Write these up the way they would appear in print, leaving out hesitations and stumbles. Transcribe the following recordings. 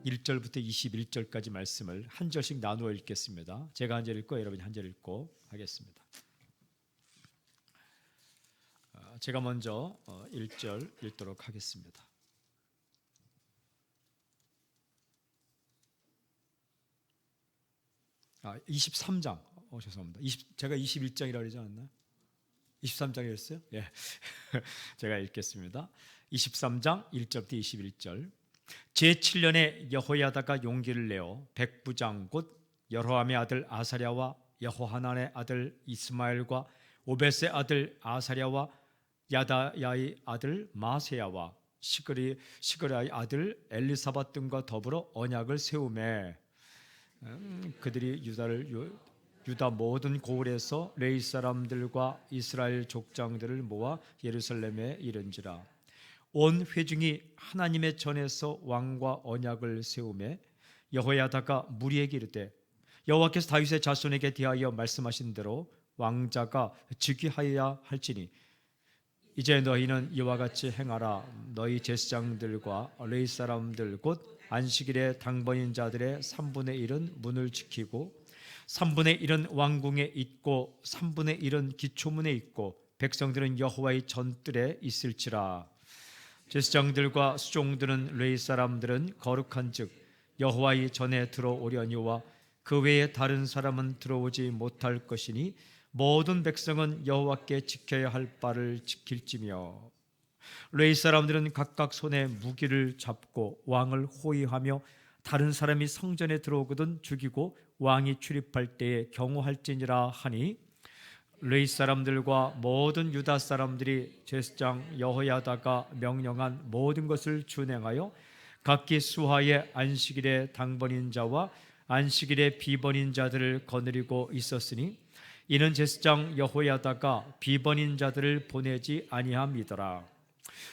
1절부터 21절까지 말씀을 한 절씩 나누어 읽겠습니다. 제가 한 절 읽고 여러분이 한 절 읽고 하겠습니다. 제가 먼저 1절 읽도록 하겠습니다. 아, 23장. 죄송합니다. 제가 21장이라고 그러지 않았나요? 23장이었어요? 예. 제가 읽겠습니다. 23장 1절부터 21절. 제7년에 여호야다가 용기를 내어 백부장 곧 여로함의 아들 아사랴와 여호하난의 아들 이스마엘과 오벳의 아들 아사랴와 야다야의 아들 마세야와 시그라의 아들 엘리사밧 등과 더불어 언약을 세우매 그들이 유다 모든 고을에서 레위 사람들과 이스라엘 족장들을 모아 예루살렘에 이른지라. 온 회중이 하나님의 전에서 왕과 언약을 세우매 여호야다가 무리에게 이르되 여호와께서 다윗의 자손에게 대하여 말씀하신 대로 왕자가 즉위하여야 할지니 이제 너희는 이와 같이 행하라. 너희 제사장들과 레위 사람들 곧 안식일에 당번인 자들의 3분의 1은 문을 지키고 3분의 1은 왕궁에 있고 3분의 1은 기초문에 있고 백성들은 여호와의 전뜰에 있을지라. 제사장들과 수종들은 레위 사람들은 거룩한즉 여호와의 전에 들어오려니와 그 외에 다른 사람은 들어오지 못할 것이니 모든 백성은 여호와께 지켜야 할 바를 지킬지며 레위 사람들은 각각 손에 무기를 잡고 왕을 호위하며 다른 사람이 성전에 들어오거든 죽이고 왕이 출입할 때에 경호할지니라 하니 레위 사람들과 모든 유다 사람들이 제사장 여호야다가 명령한 모든 것을 준행하여 각기 수하의 안식일에 당번인 자와 안식일에 비번인 자들을 거느리고 있었으니 이는 제사장 여호야다가 비번인 자들을 보내지 아니함이더라.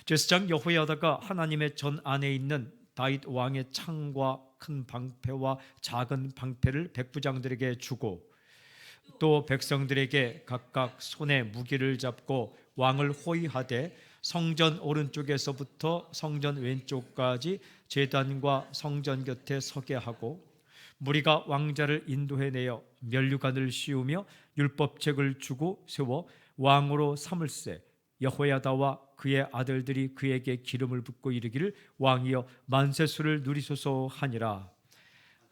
제사장 여호야다가 하나님의 전 안에 있는 다윗 왕의 창과 큰 방패와 작은 방패를 백부장들에게 주고 또 백성들에게 각각 손에 무기를 잡고 왕을 호위하되 성전 오른쪽에서부터 성전 왼쪽까지 제단과 성전 곁에 서게 하고 무리가 왕자를 인도해내어 면류관을 씌우며 율법책을 주고 세워 왕으로 삼을세 여호야다와 그의 아들들이 그에게 기름을 붓고 이르기를 왕이여 만세수를 누리소서 하니라.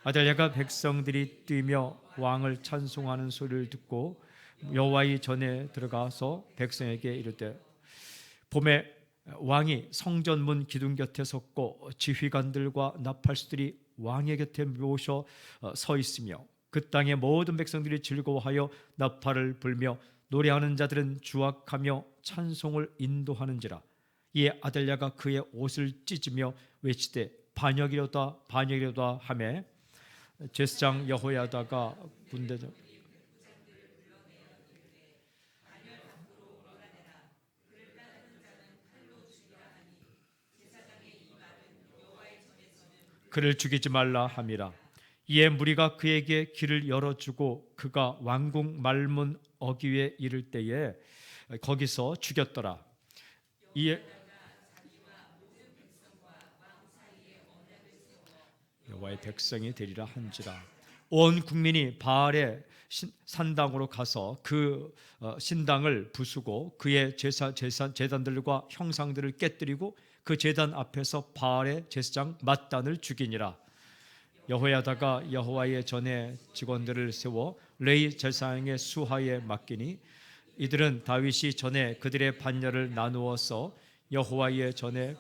아달랴가 백성들이 뛰며 왕을 찬송하는 소리를 듣고 여호와의 전에 들어가서 백성에게 이르되 봄에 왕이 성전문 기둥 곁에 섰고 지휘관들과 나팔수들이 왕의 곁에 모셔 서 있으며 그 땅의 모든 백성들이 즐거워하여 나팔을 불며 노래하는 자들은 주악하며 찬송을 인도하는지라. 이에 아달랴가 그의 옷을 찢으며 외치되 반역이로다 반역이로다 하매 제사장 여호야다가 군대장 그를 죽이지 말라 함이라. 이에 무리가 그에게 길을 열어주고 그가 왕궁 말문 어귀에 이를 때에 거기서 죽였더라. 이에 여호와의 백성이 되리라 한지라. 온 국민이 바알의 산당으로 가서 그 신당을 부수고 그의 제단들과 형상들을 깨뜨리고 그 제단 앞에서 바알의 제사장 맏단을 죽이니라. 여호야다가 여호와의 전에 직원들을 세워 레위 제사장의 수하에 맡기니 이들은 다윗이 전에 그들의 반열을 나누어서 여호와의 전에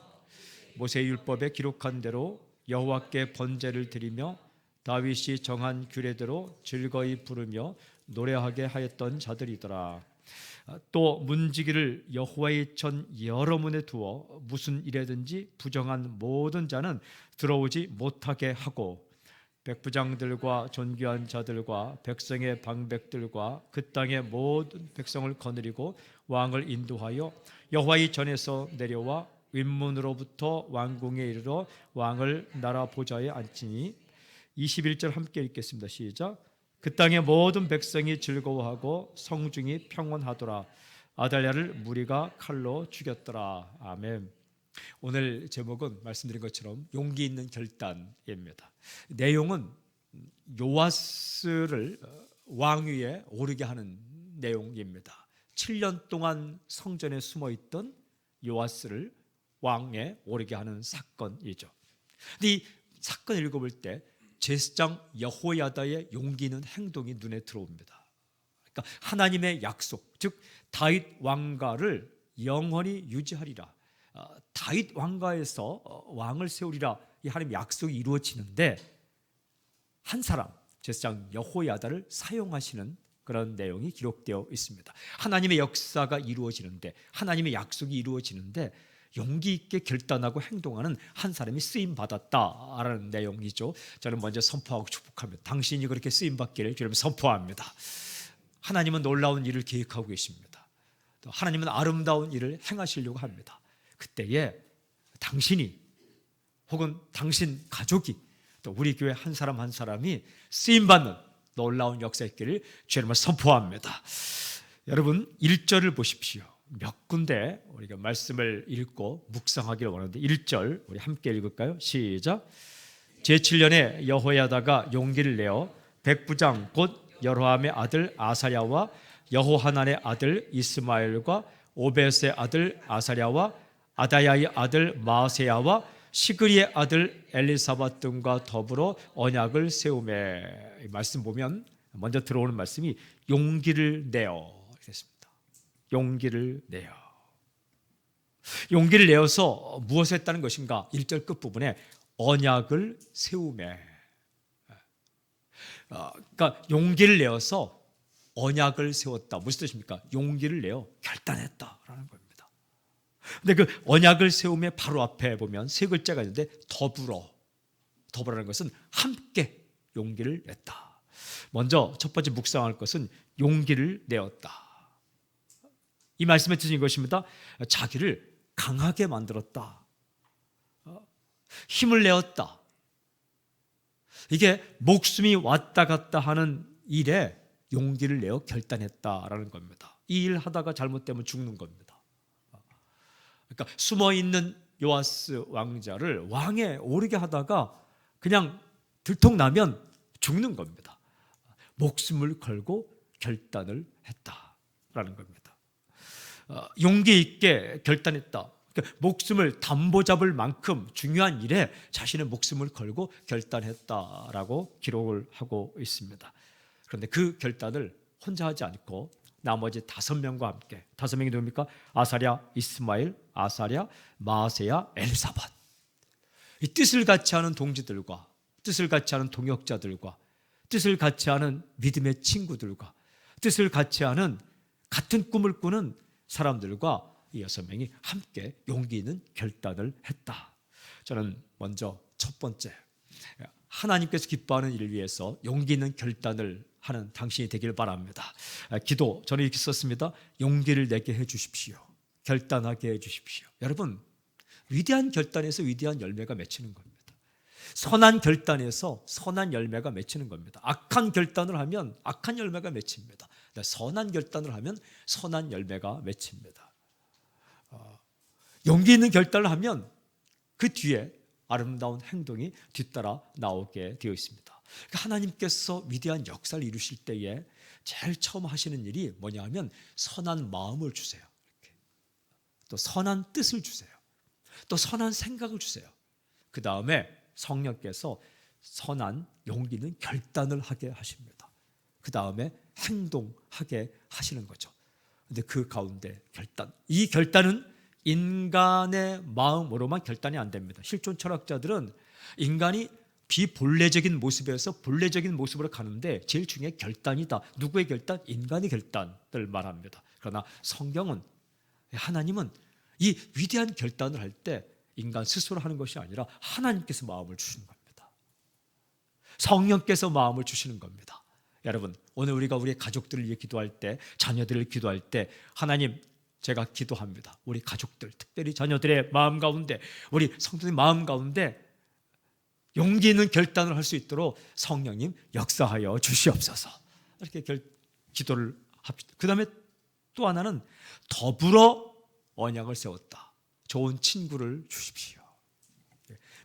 모세 율법에 기록한 대로 여호와께 번제를 드리며 다윗이 정한 규례대로 즐거이 부르며 노래하게 하였던 자들이더라. 또 문지기를 여호와의 전 여러 문에 두어 무슨 일에든지 부정한 모든 자는 들어오지 못하게 하고 백부장들과 존귀한 자들과 백성의 방백들과 그 땅의 모든 백성을 거느리고 왕을 인도하여 여호와의 전에서 내려와 윗문으로부터 왕궁에 이르러 왕을 나라 보좌에 앉히니 21절 함께 읽겠습니다. 시작. 그 땅의 모든 백성이 즐거워하고 성중이 평온하더라. 아달랴를 무리가 칼로 죽였더라. 아멘. 오늘 제목은 말씀드린 것처럼 용기 있는 결단입니다. 내용은 요아스를 왕위에 오르게 하는 내용입니다. 7년 동안 성전에 숨어있던 요아스를 왕에 오르게 하는 사건이죠. 근데 이 사건을 읽어볼 때 제사장 여호야다의 용기 있는 행동이 눈에 들어옵니다. 그러니까 하나님의 약속, 즉 다윗 왕가를 영원히 유지하리라, 다윗 왕가에서 왕을 세우리라, 이 하나님의 약속이 이루어지는데 한 사람, 제사장 여호야다를 사용하시는 그런 내용이 기록되어 있습니다. 하나님의 역사가 이루어지는데, 하나님의 약속이 이루어지는데 용기 있게 결단하고 행동하는 한 사람이 쓰임 받았다라는 내용이죠. 저는 먼저 선포하고 축복합니다. 당신이 그렇게 쓰임 받기를 주님 선포합니다. 하나님은 놀라운 일을 계획하고 계십니다. 또 하나님은 아름다운 일을 행하시려고 합니다. 그때에 당신이 혹은 당신 가족이 또 우리 교회 한 사람 한 사람이 쓰임 받는 놀라운 역사 있기를 주님을 선포합니다. 여러분 1절을 보십시오. 몇 군데 우리가 말씀을 읽고 묵상하기를 원하는데 1절 우리 함께 읽을까요? 시작. 제7년에 여호야다가 용기를 내어 백부장 곧 여로함의 아들 아사랴와 여호하난의 아들 이스마엘과 오벳의 아들 아사랴와 아다야의 아들 마세야와 시그리의 아들 엘리사밧 등과 더불어 언약을 세우매. 이 말씀 보면 먼저 들어오는 말씀이 용기를 내어 됐습니다. 용기를 내어. 용기를 내어서 무엇을 했다는 것인가? 1절 끝부분에 언약을 세우매. 그러니까 용기를 내어서 언약을 세웠다. 무슨 뜻입니까? 용기를 내어 결단했다라는 겁니다. 근데 그 언약을 세우며 바로 앞에 보면 세 글자가 있는데 더불어라는 것은 함께 용기를 냈다. 먼저 첫 번째 묵상할 것은 용기를 내었다. 이 말씀의 뜻은 이것입니다. 자기를 강하게 만들었다. 힘을 내었다. 이게 목숨이 왔다 갔다 하는 일에 용기를 내어 결단했다라는 겁니다. 이 일 하다가 잘못되면 죽는 겁니다. 그러니까 숨어있는 요아스 왕자를 왕에 오르게 하다가 그냥 들통나면 죽는 겁니다. 목숨을 걸고 결단을 했다라는 겁니다. 용기 있게 결단했다. 그러니까 목숨을 담보 잡을 만큼 중요한 일에 자신의 목숨을 걸고 결단했다라고 기록을 하고 있습니다. 그런데 그 결단을 혼자 하지 않고 나머지 5명과 함께, 5명이 누굽니까? 아사랴, 이스마엘, 아사랴, 마세야, 엘사밧. 이 뜻을 같이 하는 동지들과 뜻을 같이 하는 동역자들과 뜻을 같이 하는 믿음의 친구들과 뜻을 같이 하는 같은 꿈을 꾸는 사람들과 이 6명이 함께 용기 있는 결단을 했다. 저는 먼저 첫 번째, 하나님께서 기뻐하는 일을 위해서 용기 있는 결단을 하는 당신이 되기를 바랍니다. 기도, 저는 이렇게 썼습니다. 용기를 내게 해 주십시오. 결단하게 해 주십시오. 여러분, 위대한 결단에서 위대한 열매가 맺히는 겁니다. 선한 결단에서 선한 열매가 맺히는 겁니다. 악한 결단을 하면 악한 열매가 맺힙니다. 선한 결단을 하면 선한 열매가 맺힙니다. 용기 있는 결단을 하면 그 뒤에 아름다운 행동이 뒤따라 나오게 되어 있습니다. 하나님께서 위대한 역사를 이루실 때에 제일 처음 하시는 일이 뭐냐 하면 선한 마음을 주세요. 이렇게. 또 선한 뜻을 주세요. 또 선한 생각을 주세요. 그 다음에 성령께서 선한 용기 있는 결단을 하게 하십니다. 그 다음에 행동하게 하시는 거죠. 그런데 그 가운데 결단, 이 결단은 인간의 마음으로만 결단이 안 됩니다. 실존 철학자들은 인간이 비본래적인 모습에서 본래적인 모습으로 가는데 제일 중요한 결단이다. 누구의 결단? 인간의 결단을 말합니다. 그러나 성경은, 하나님은 이 위대한 결단을 할 때 인간 스스로 하는 것이 아니라 하나님께서 마음을 주시는 겁니다. 성령께서 마음을 주시는 겁니다. 여러분, 오늘 우리가 우리 가족들을 위해 기도할 때, 자녀들을 기도할 때 하나님, 제가 기도합니다. 우리 가족들, 특별히 자녀들의 마음 가운데, 우리 성도의 마음 가운데 용기 있는 결단을 할 수 있도록 성령님 역사하여 주시옵소서. 이렇게 기도를 합시다. 그 다음에 또 하나는 더불어 언약을 세웠다. 좋은 친구를 주십시오.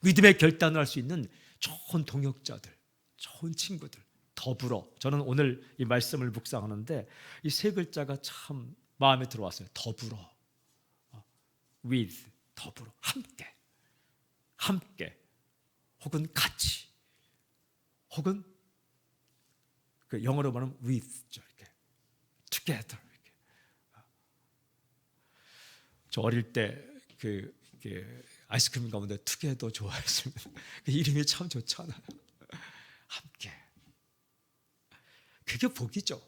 믿음의 결단을 할 수 있는 좋은 동역자들, 좋은 친구들, 더불어. 저는 오늘 이 말씀을 묵상하는데 이 세 글자가 참 마음에 들어왔어요. 더불어. with, 더불어, 함께, 함께, 혹은 같이, 혹은 그 영어로 말하면 with죠. 이렇게 together. 이렇게. 저 어릴 때 아이스크림 가운데 together 좋아했습니다. 그 이름이 참 좋잖아요. 함께. 그게 복이죠.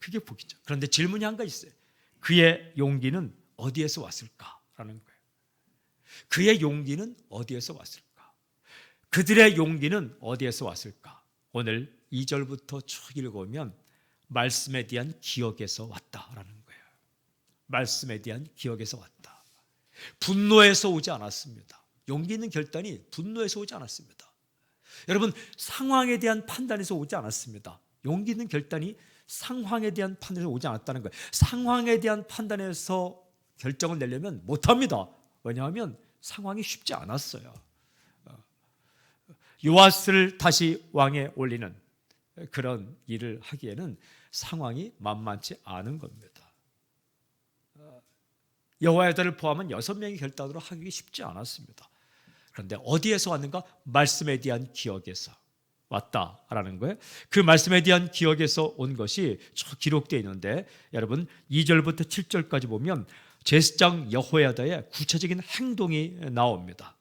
그게 복이죠. 그런데 질문이 한 가지 있어요. 그의 용기는 어디에서 왔을까라는 거예요. 그의 용기는 어디에서 왔을까? 그들의 용기는 어디에서 왔을까? 오늘 2절부터 쭉 읽으면 말씀에 대한 기억에서 왔다라는 거예요. 말씀에 대한 기억에서 왔다. 분노에서 오지 않았습니다. 용기 있는 결단이 분노에서 오지 않았습니다. 여러분, 상황에 대한 판단에서 오지 않았습니다. 용기 있는 결단이 상황에 대한 판단에서 오지 않았다는 거예요. 상황에 대한 판단에서 결정을 내려면 못합니다. 왜냐하면 상황이 쉽지 않았어요. 요아스를 다시 왕에 올리는 그런 일을 하기에는 상황이 만만치 않은 겁니다. 여호야다를 포함한 6명의 결단으로 하기 쉽지 않았습니다. 그런데 어디에서 왔는가? 말씀에 대한 기억에서 왔다라는 거예요. 그 말씀에 대한 기억에서 온 것이 쭉 기록되어 있는데 여러분 2절부터 7절까지 보면 제사장 여호야다의 구체적인 행동이 나옵니다.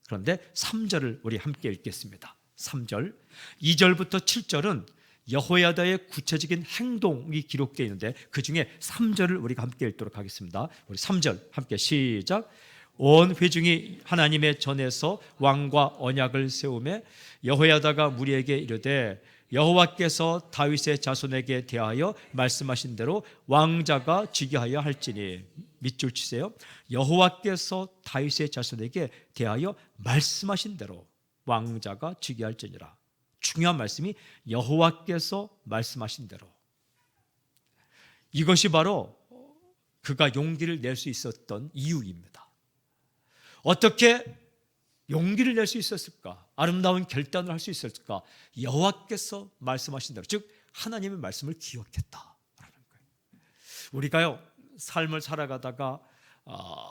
그런데 3절을 우리 함께 읽겠습니다. 3절, 2절부터 7절은 여호야다의 구체적인 행동이 기록되어 있는데 그 중에 3절을 우리가 함께 읽도록 하겠습니다. 우리 3절 함께 시작. 온 회중이 하나님의 전에서 왕과 언약을 세우매 여호야다가 무리에게 이르되 여호와께서 다윗의 자손에게 대하여 말씀하신 대로 왕자가 즉위하여 할지니 밑줄 치세요. 여호와께서 다윗의 자손에게 대하여 말씀하신 대로 왕자가 즉위할지니라. 중요한 말씀이 여호와께서 말씀하신 대로. 이것이 바로 그가 용기를 낼 수 있었던 이유입니다. 어떻게 용기를 낼 수 있었을까? 아름다운 결단을 할 수 있었을까? 여호와께서 말씀하신 대로, 즉 하나님의 말씀을 기억했다라는 거예요. 우리가요 삶을 살아가다가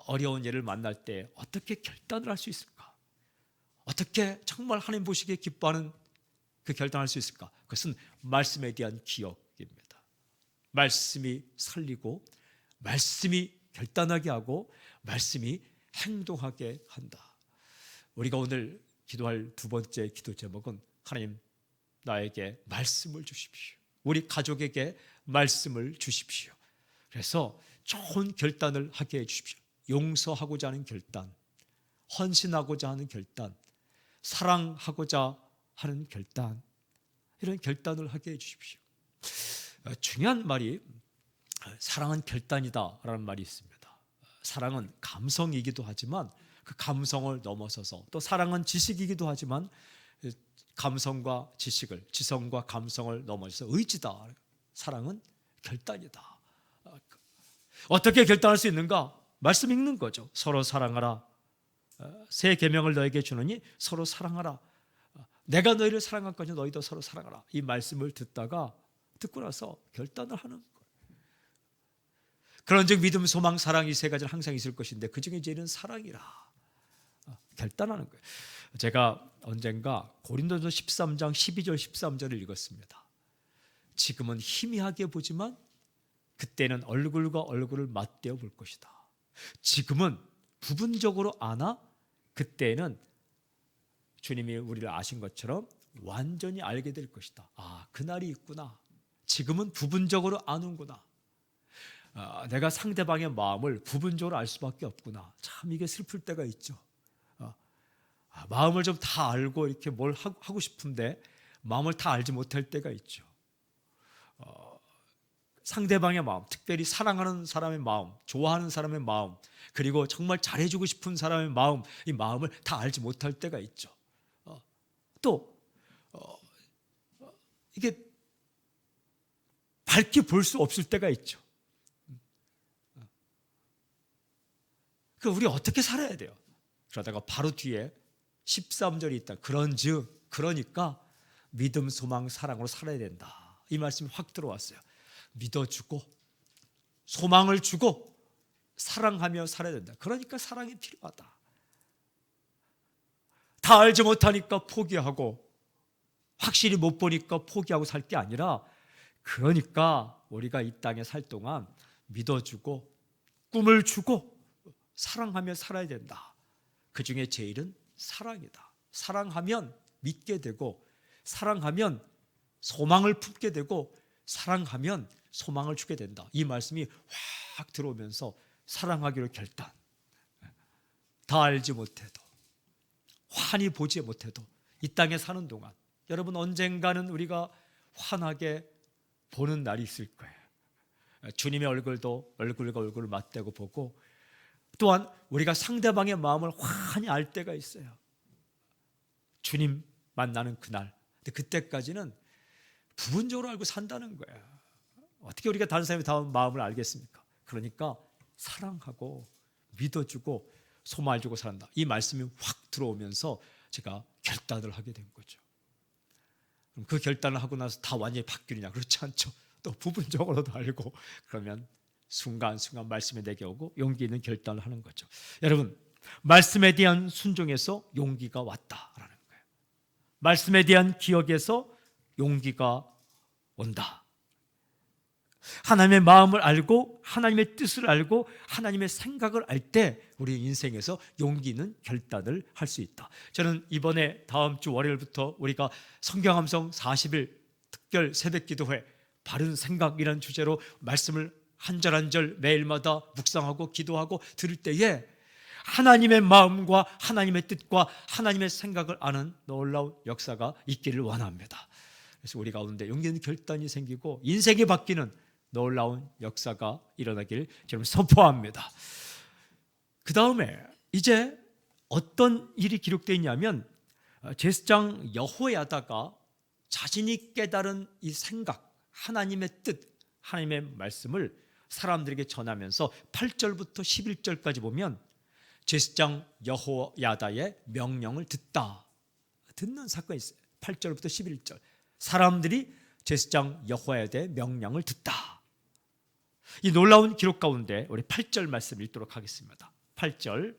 어려운 일을 만날 때 어떻게 결단을 할 수 있을까? 어떻게 정말 하나님 보시기에 기뻐하는 그 결단할 수 있을까? 그것은 말씀에 대한 기억입니다. 말씀이 살리고 말씀이 결단하게 하고 말씀이 행동하게 한다. 우리가 오늘 기도할 두 번째 기도 제목은 하나님 나에게 말씀을 주십시오. 우리 가족에게 말씀을 주십시오. 그래서 좋은 결단을 하게 해주십시오. 용서하고자 하는 결단, 헌신하고자 하는 결단, 사랑하고자 하는 결단, 이런 결단을 하게 해주십시오. 중요한 말이 사랑은 결단이다라는 말이 있습니다. 사랑은 감성이기도 하지만 그 감성을 넘어서서 또 사랑은 지식이기도 하지만 감성과 지식을, 지성과 감성을 넘어서서 의지다. 사랑은 결단이다. 어떻게 결단할 수 있는가? 말씀 읽는 거죠. 서로 사랑하라. 새 계명을 너에게 주노니 서로 사랑하라. 내가 너희를 사랑할 것이니 너희도 서로 사랑하라. 이 말씀을 듣고 나서 결단을 하는 거예요. 그런즉 믿음, 소망, 사랑 이 세 가지는 항상 있을 것인데 그 중에 제일은 사랑이라. 결단하는 거예요. 제가 언젠가 고린도서 13장 12절 13절을 읽었습니다. 지금은 희미하게 보지만 그때는 얼굴과 얼굴을 맞대어 볼 것이다. 지금은 부분적으로 아나 그때는 주님이 우리를 아신 것처럼 완전히 알게 될 것이다. 그날이 있구나. 지금은 부분적으로 아는구나. 내가 상대방의 마음을 부분적으로 알 수밖에 없구나. 참 이게 슬플 때가 있죠. 마음을 좀 다 알고 이렇게 뭘 하고 싶은데 마음을 다 알지 못할 때가 있죠. 상대방의 마음, 특별히 사랑하는 사람의 마음, 좋아하는 사람의 마음, 그리고 정말 잘해주고 싶은 사람의 마음, 이 마음을 다 알지 못할 때가 있죠. 또 이게 밝게 볼 수 없을 때가 있죠. 그 우리 어떻게 살아야 돼요? 그러다가 바로 뒤에 13절이 있다. 그런즉, 그러니까 믿음, 소망, 사랑으로 살아야 된다. 이 말씀이 확 들어왔어요. 믿어주고 소망을 주고 사랑하며 살아야 된다. 그러니까 사랑이 필요하다. 다 알지 못하니까 포기하고 확실히 못 보니까 포기하고 살 게 아니라, 그러니까 우리가 이 땅에 살 동안 믿어주고 꿈을 주고 사랑하며 살아야 된다. 그 중에 제일은 사랑이다. 사랑하면 믿게 되고, 사랑하면 소망을 품게 되고, 사랑하면 소망을 주게 된다. 이 말씀이 확 들어오면서 사랑하기로 결단. 다 알지 못해도, 환히 보지 못해도 이 땅에 사는 동안 여러분, 언젠가는 우리가 환하게 보는 날이 있을 거예요. 주님의 얼굴도 얼굴과 얼굴을 맞대고 보고, 또한 우리가 상대방의 마음을 환히 알 때가 있어요. 주님 만나는 그날. 근데 그때까지는 부분적으로 알고 산다는 거예요. 어떻게 우리가 다른 사람의 마음을 알겠습니까? 그러니까 사랑하고 믿어주고 소망을 주고 산다. 이 말씀이 확 들어오면서 제가 결단을 하게 된 거죠. 그럼 그 결단을 하고 나서 다 완전히 바뀌느냐? 그렇지 않죠. 또 부분적으로도 알고, 그러면 순간순간 말씀이 내게 오고 용기 있는 결단을 하는 거죠. 여러분, 말씀에 대한 순종에서 용기가 왔다라는 거예요. 말씀에 대한 기억에서 용기가 온다. 하나님의 마음을 알고 하나님의 뜻을 알고 하나님의 생각을 알 때 우리 인생에서 용기 있는 결단을 할 수 있다. 저는 이번에 다음 주 월요일부터 우리가 성경함성 40일 특별 새벽기도회 바른 생각이라는 주제로 말씀을 한 절 한 절 매일마다 묵상하고 기도하고 들을 때에 하나님의 마음과 하나님의 뜻과 하나님의 생각을 아는 놀라운 역사가 있기를 원합니다. 그래서 우리 가운데 용기 있는 결단이 생기고 인생이 바뀌는 놀라운 역사가 일어나길 저는 선포합니다. 그 다음에 이제 어떤 일이 기록되어 있냐면, 제사장 여호야다가 자신이 깨달은 이 생각, 하나님의 뜻, 하나님의 말씀을 사람들에게 전하면서 8절부터 11절까지 보면 제사장 여호야다의 명령을 듣는 사건이 있어요. 8절부터 11절. 사람들이 제사장 여호야다의 명령을 듣다. 이 놀라운 기록 가운데 우리 8절 말씀 읽도록 하겠습니다. 8절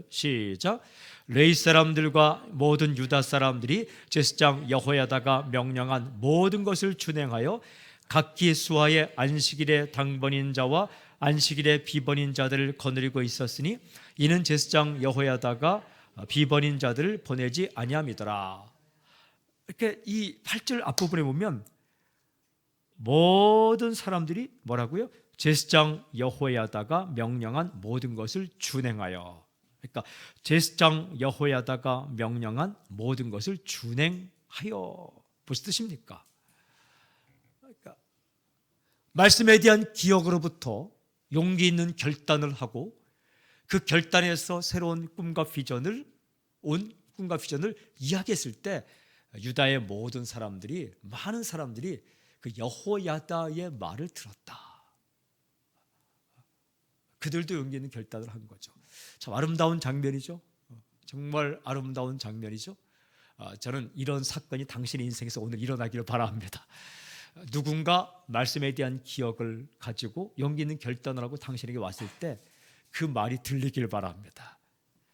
시작. 레위 사람들과 모든 유다 사람들이 제사장 여호야다가 명령한 모든 것을 준행하여 각기 수하의 안식일의 당번인 자와 안식일의 비번인 자들을 거느리고 있었으니 이는 제사장 여호야다가 비번인 자들을 보내지 아니함이더라. 이렇게 이 8절 앞부분에 보면 모든 사람들이 뭐라고요? 제사장 여호야다가 명령한 모든 것을 준행하여. 그러니까 제사장 여호야다가 명령한 모든 것을 준행하여. 무슨 뜻입니까? 그러니까 말씀에 대한 기억으로부터 용기 있는 결단을 하고 그 결단에서 새로운 꿈과 비전을 이야기했을 때 유다의 모든 사람들이, 많은 사람들이 그 여호야다의 말을 들었다. 그들도 용기 있는 결단을 한 거죠. 참 아름다운 장면이죠. 정말 아름다운 장면이죠. 저는 이런 사건이 당신의 인생에서 오늘 일어나기를 바랍니다. 누군가 말씀에 대한 기억을 가지고 용기 있는 결단을 하고 당신에게 왔을 때 그 말이 들리길 바랍니다.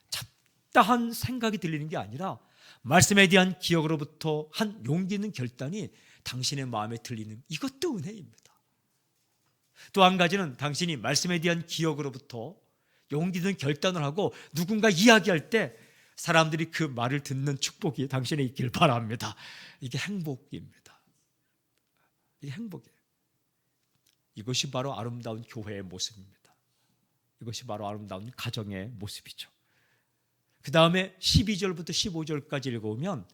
잡다한 생각이 들리는 게 아니라 말씀에 대한 기억으로부터 한 용기 있는 결단이 당신의 마음에 들리는, 이것도 은혜입니다. 또 한 가지는 당신이 말씀에 대한 기억으로부터 용기 있는 결단을 하고 누군가 이야기할 때 사람들이 그 말을 듣는 축복이 당신에 있길 바랍니다. 이게 행복입니다. 이게 행복이에요. 이것이 바로 아름다운 교회의 모습입니다. 이것이 바로 아름다운 가정의 모습이죠. 그 다음에 12절부터 15절까지 읽어보면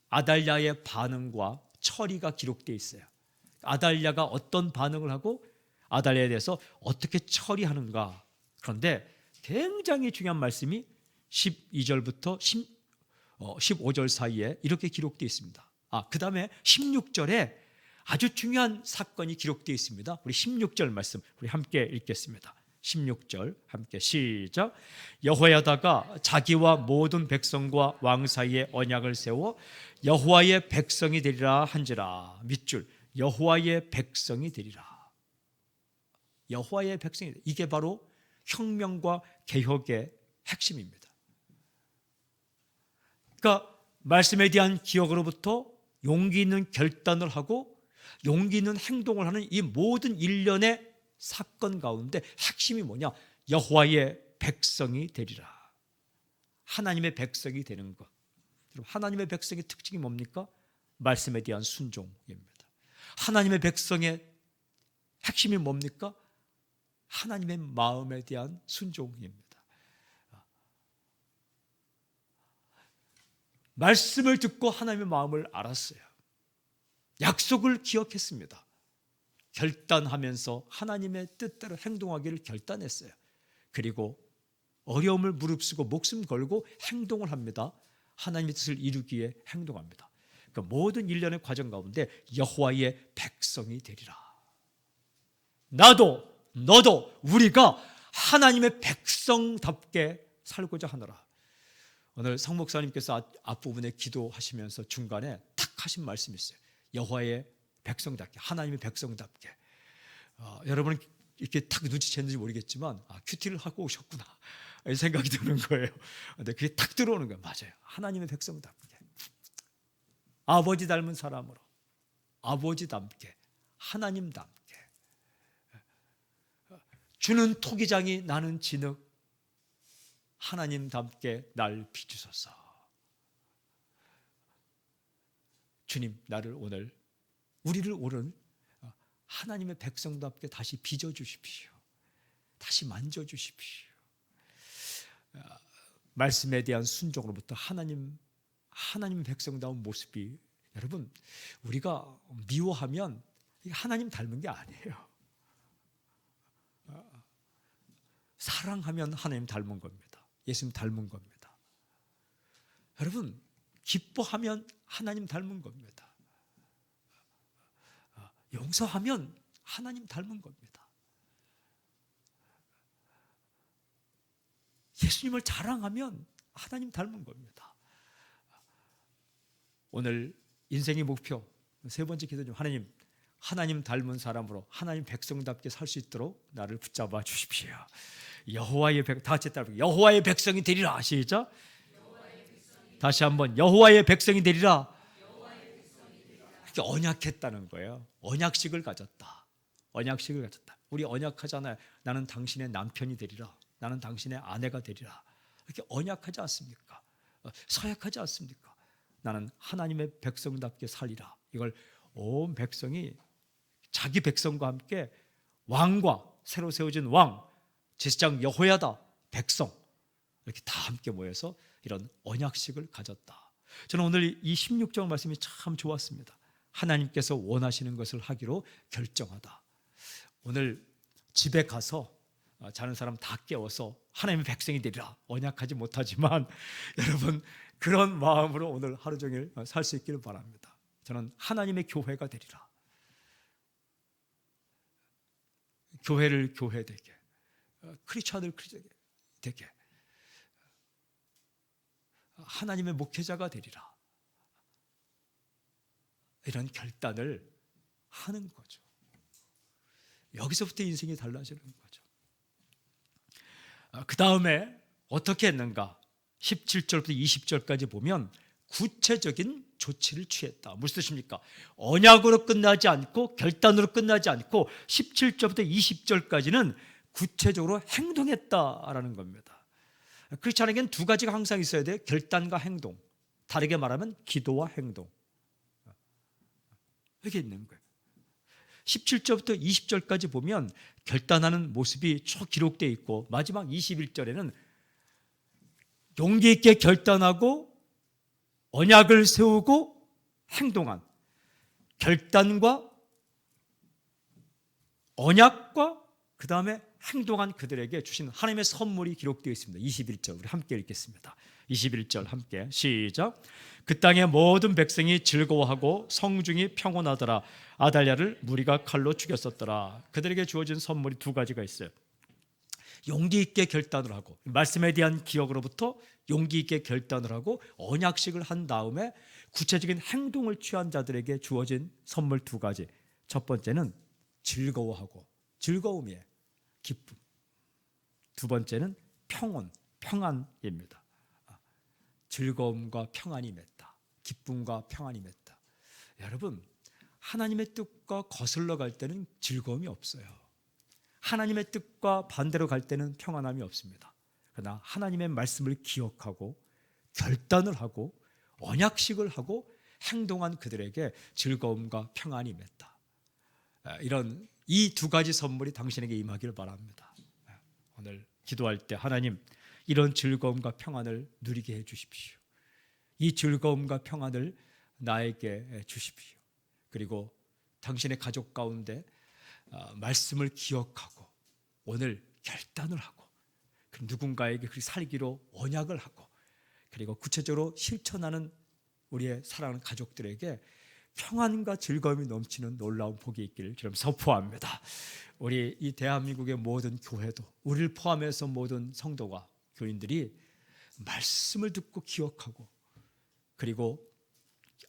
아달랴의 반응과 처리가 기록되어 있어요. 아달랴가 어떤 반응을 하고 아달랴에 대해서 어떻게 처리하는가. 그런데 굉장히 중요한 말씀이 12절부터 15절 사이에 이렇게 기록되어 있습니다. 그 다음에 16절에 아주 중요한 사건이 기록되어 있습니다. 우리 16절 말씀 우리 함께 읽겠습니다. 16절 함께 시작. 여호야다가 자기와 모든 백성과 왕 사이에 언약을 세워 여호와의 백성이 되리라 한지라. 밑줄 여호와의 백성이 되리라. 여호와의 백성이, 이게 바로 혁명과 개혁의 핵심입니다. 그러니까 말씀에 대한 기억으로부터 용기 있는 결단을 하고 용기 있는 행동을 하는 이 모든 일련의 사건 가운데 핵심이 뭐냐? 여호와의 백성이 되리라. 하나님의 백성이 되는 것. 하나님의 백성의 특징이 뭡니까? 말씀에 대한 순종입니다. 하나님의 백성의 핵심이 뭡니까? 하나님의 마음에 대한 순종입니다. 말씀을 듣고 하나님의 마음을 알았어요. 약속을 기억했습니다. 결단하면서 하나님의 뜻대로 행동하기를 결단했어요. 그리고 어려움을 무릅쓰고 목숨 걸고 행동을 합니다. 하나님의 뜻을 이루기 위해 행동합니다. 그 모든 일련의 과정 가운데 여호와의 백성이 되리라. 나도 너도 우리가 하나님의 백성답게 살고자 하노라. 오늘 성 목사님께서 앞부분에 기도하시면서 중간에 탁 하신 말씀이 있어요. 여호와의 백성답게, 하나님의 백성답게. 여러분은 이렇게 탁 눈치챘는지 모르겠지만 큐티를 하고 오셨구나 이 생각이 드는 거예요. 근데 그게 탁 들어오는 거예요. 맞아요. 하나님의 백성답게, 아버지 닮은 사람으로, 아버지답게, 하나님답게. 주는 토기장이 나는 진흙, 하나님답게 날 빚으소서. 주님, 나를 오늘, 우리를 오늘 하나님의 백성답게 다시 빚어주십시오. 다시 만져주십시오. 말씀에 대한 순종으로부터 하나님 백성다운 모습이, 여러분, 우리가 미워하면 하나님 닮은 게 아니에요. 사랑하면 하나님 닮은 겁니다. 예수님 닮은 겁니다. 여러분, 기뻐하면 하나님 닮은 겁니다. 용서하면 하나님 닮은 겁니다. 예수님을 자랑하면 하나님 닮은 겁니다. 오늘 인생의 목표 세 번째 기도 중, 하나님 닮은 사람으로 하나님 백성답게 살 수 있도록 나를 붙잡아 주십시오. 여호와의 다 같이 따라 여호와의 백성이 되리라. 시작. 다시 한번 여호와의 백성이 되리라. 이렇게 언약했다는 거예요. 언약식을 가졌다. 언약식을 가졌다. 우리 언약하잖아요. 나는 당신의 남편이 되리라. 나는 당신의 아내가 되리라. 이렇게 언약하지 않습니까? 서약하지 않습니까? 나는 하나님의 백성답게 살리라. 이걸 온 백성이 자기 백성과 함께 왕과 새로 세워진 왕, 제사장 여호야다, 백성 이렇게 다 함께 모여서 이런 언약식을 가졌다. 저는 오늘 이 16절 말씀이 참 좋았습니다. 하나님께서 원하시는 것을 하기로 결정하다. 오늘 집에 가서 자는 사람 다 깨워서 하나님의 백성이 되리라. 언약하지 못하지만 여러분 그런 마음으로 오늘 하루 종일 살 수 있기를 바랍니다. 저는 하나님의 교회가 되리라. 교회를 교회 되게, 크리스천을 크리스천 되게, 하나님의 목회자가 되리라. 이런 결단을 하는 거죠. 여기서부터 인생이 달라지는 거죠. 그 다음에 어떻게 했는가? 17절부터 20절까지 보면 구체적인 조치를 취했다. 무슨 뜻입니까? 언약으로 끝나지 않고 결단으로 끝나지 않고 17절부터 20절까지는 구체적으로 행동했다라는 겁니다. 크리스찬에게는 두 가지가 항상 있어야 돼요. 결단과 행동. 다르게 말하면 기도와 행동. 이게 있는 거예요. 17절부터 20절까지 보면 결단하는 모습이 쭉 기록되어 있고 마지막 21절에는 용기 있게 결단하고 언약을 세우고 행동한 결단과 언약과 그 다음에 행동한 그들에게 주신 하나님의 선물이 기록되어 있습니다. 21절 우리 함께 읽겠습니다. 21절 함께 시작. 그 땅의 모든 백성이 즐거워하고 성중이 평온하더라. 아달랴를 무리가 칼로 죽였었더라. 그들에게 주어진 선물이 두 가지가 있어요. 용기 있게 결단을 하고 말씀에 대한 기억으로부터 용기 있게 결단을 하고 언약식을 한 다음에 구체적인 행동을 취한 자들에게 주어진 선물 두 가지. 첫 번째는 즐거워하고 즐거움이에요. 기쁨. 두 번째는 평안입니다. 즐거움과 평안이 맺다. 기쁨과 평안이 맺다. 여러분, 하나님의 뜻과 거슬러 갈 때는 즐거움이 없어요. 하나님의 뜻과 반대로 갈 때는 평안함이 없습니다. 그러나 하나님의 말씀을 기억하고 결단을 하고 언약식을 하고 행동한 그들에게 즐거움과 평안이 맺다. 이런 이 두 가지 선물이 당신에게 임하기를 바랍니다. 오늘 기도할 때 하나님, 이런 즐거움과 평안을 누리게 해 주십시오. 이 즐거움과 평안을 나에게 주십시오. 그리고 당신의 가족 가운데 말씀을 기억하고 오늘 결단을 하고 누군가에게 그 살기로 언약을 하고 그리고 구체적으로 실천하는 우리의 사랑하는 가족들에게 평안과 즐거움이 넘치는 놀라운 복이 있기를 주님 선포합니다. 우리 이 대한민국의 모든 교회도 우리를 포함해서 모든 성도가 교인들이 말씀을 듣고 기억하고 그리고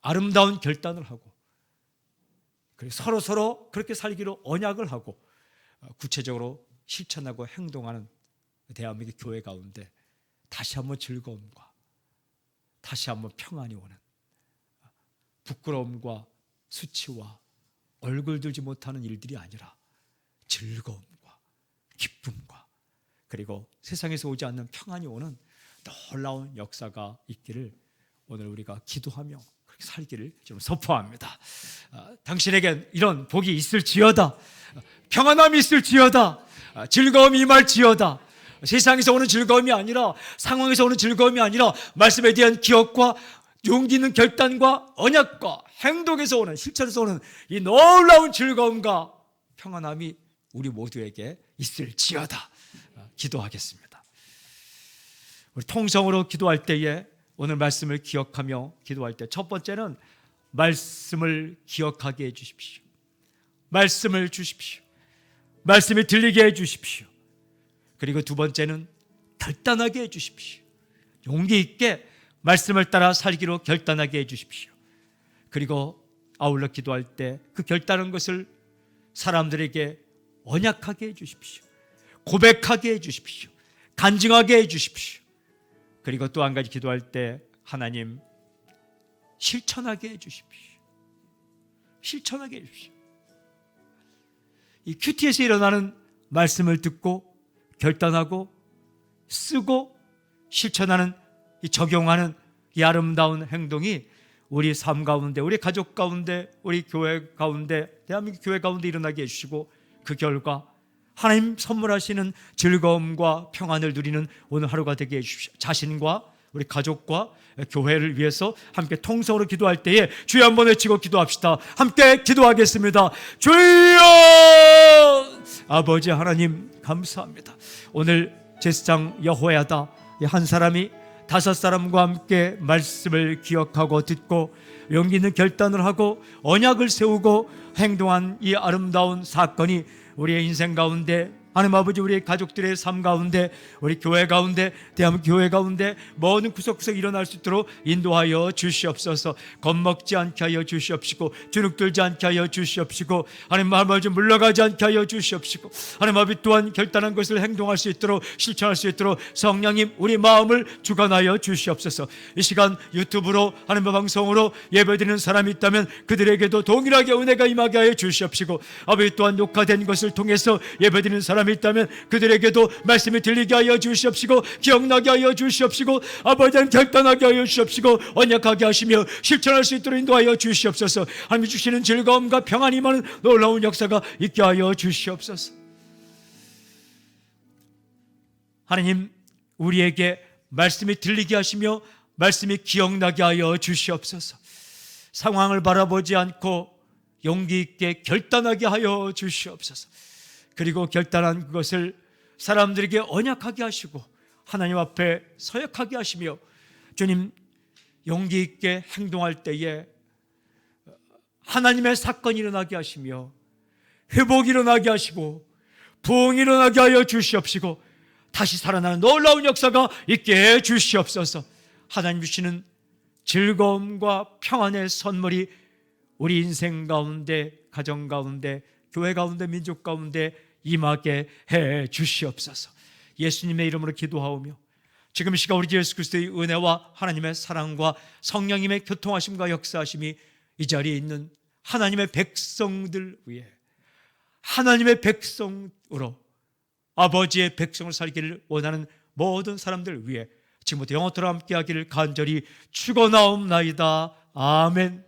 아름다운 결단을 하고 그리고 서로 그렇게 살기로 언약을 하고 구체적으로 실천하고 행동하는 대한민국 교회 가운데 다시 한번 즐거움과 다시 한번 평안이 오는, 부끄러움과 수치와 얼굴 들지 못하는 일들이 아니라 즐거움과 기쁨과 그리고 세상에서 오지 않는 평안이 오는 놀라운 역사가 있기를 오늘 우리가 기도하며 그렇게 살기를 좀 선포합니다. 당신에겐 이런 복이 있을지어다. 평안함이 있을지어다. 즐거움이 임할지어다. 세상에서 오는 즐거움이 아니라, 상황에서 오는 즐거움이 아니라 말씀에 대한 기억과 용기 있는 결단과 언약과 행동에서 오는, 실천에서 오는 이 놀라운 즐거움과 평안함이 우리 모두에게 있을지어다. 기도하겠습니다. 우리 통성으로 기도할 때에 오늘 말씀을 기억하며 기도할 때 첫 번째는 말씀을 기억하게 해 주십시오. 말씀을 주십시오. 말씀이 들리게 해 주십시오. 그리고 두 번째는 결단하게 해 주십시오. 용기 있게 말씀을 따라 살기로 결단하게 해 주십시오. 그리고 아울러 기도할 때 그 결단한 것을 사람들에게 언약하게 해 주십시오. 고백하게 해 주십시오. 간증하게 해 주십시오. 그리고 또 한 가지 기도할 때 하나님 실천하게 해 주십시오. 실천하게 해 주십시오. 이 큐티에서 일어나는 말씀을 듣고 결단하고 쓰고 실천하는, 이 적용하는 이 아름다운 행동이 우리 삶 가운데, 우리 가족 가운데, 우리 교회 가운데, 대한민국 교회 가운데 일어나게 해주시고 그 결과 하나님 선물하시는 즐거움과 평안을 누리는 오늘 하루가 되게 해주십시오. 자신과 우리 가족과 교회를 위해서 함께 통성으로 기도할 때에 주여 한번 외치고 기도합시다. 함께 기도하겠습니다. 주여! 아버지 하나님 감사합니다. 오늘 제사장 여호야다 한 사람이 5사람과 함께 말씀을 기억하고 듣고 용기 있는 결단을 하고 언약을 세우고 행동한 이 아름다운 사건이 우리의 인생 가운데, 하나님 아버지 우리의 가족들의 삶 가운데, 우리 교회 가운데, 대한민국 교회 가운데 모든 구석구석 일어날 수 있도록 인도하여 주시옵소서. 겁먹지 않게 하여 주시옵시고 주눅들지 않게 하여 주시옵시고 하나님 아버지 물러가지 않게 하여 주시옵시고 하나님 아버지 또한 결단한 것을 행동할 수 있도록 실천할 수 있도록 성령님 우리 마음을 주관하여 주시옵소서. 이 시간 유튜브로 하나님의 방송으로 예배드리는 사람이 있다면 그들에게도 동일하게 은혜가 임하게 하여 주시옵시고 아버지 또한 녹화된 것을 통해서 예배드리는 사람이 있다면 그들에게도 말씀이 들리게 하여 주시옵시고 기억나게 하여 주시옵시고 아버지는 결단하게 하여 주시옵시고 언약하게 하시며 실천할 수 있도록 인도하여 주시옵소서. 하나님이 주시는 즐거움과 평안이 많은 놀라운 역사가 있게 하여 주시옵소서. 하나님 우리에게 말씀이 들리게 하시며 말씀이 기억나게 하여 주시옵소서. 상황을 바라보지 않고 용기 있게 결단하게 하여 주시옵소서. 그리고 결단한 그것을 사람들에게 언약하게 하시고 하나님 앞에 서약하게 하시며 주님 용기 있게 행동할 때에 하나님의 사건이 일어나게 하시며 회복이 일어나게 하시고 부흥이 일어나게 하여 주시옵시고 다시 살아나는 놀라운 역사가 있게 해 주시옵소서. 하나님 주시는 즐거움과 평안의 선물이 우리 인생 가운데, 가정 가운데, 교회 가운데, 민족 가운데 임하게 해 주시옵소서. 예수님의 이름으로 기도하오며 지금 이 시간 우리 주 예수 그리스도의 은혜와 하나님의 사랑과 성령님의 교통하심과 역사하심이 이 자리에 있는 하나님의 백성들 위해, 하나님의 백성으로 아버지의 백성을 살기를 원하는 모든 사람들 위해 지금부터 영원토록 함께하기를 간절히 축원하옵나이다. 아멘.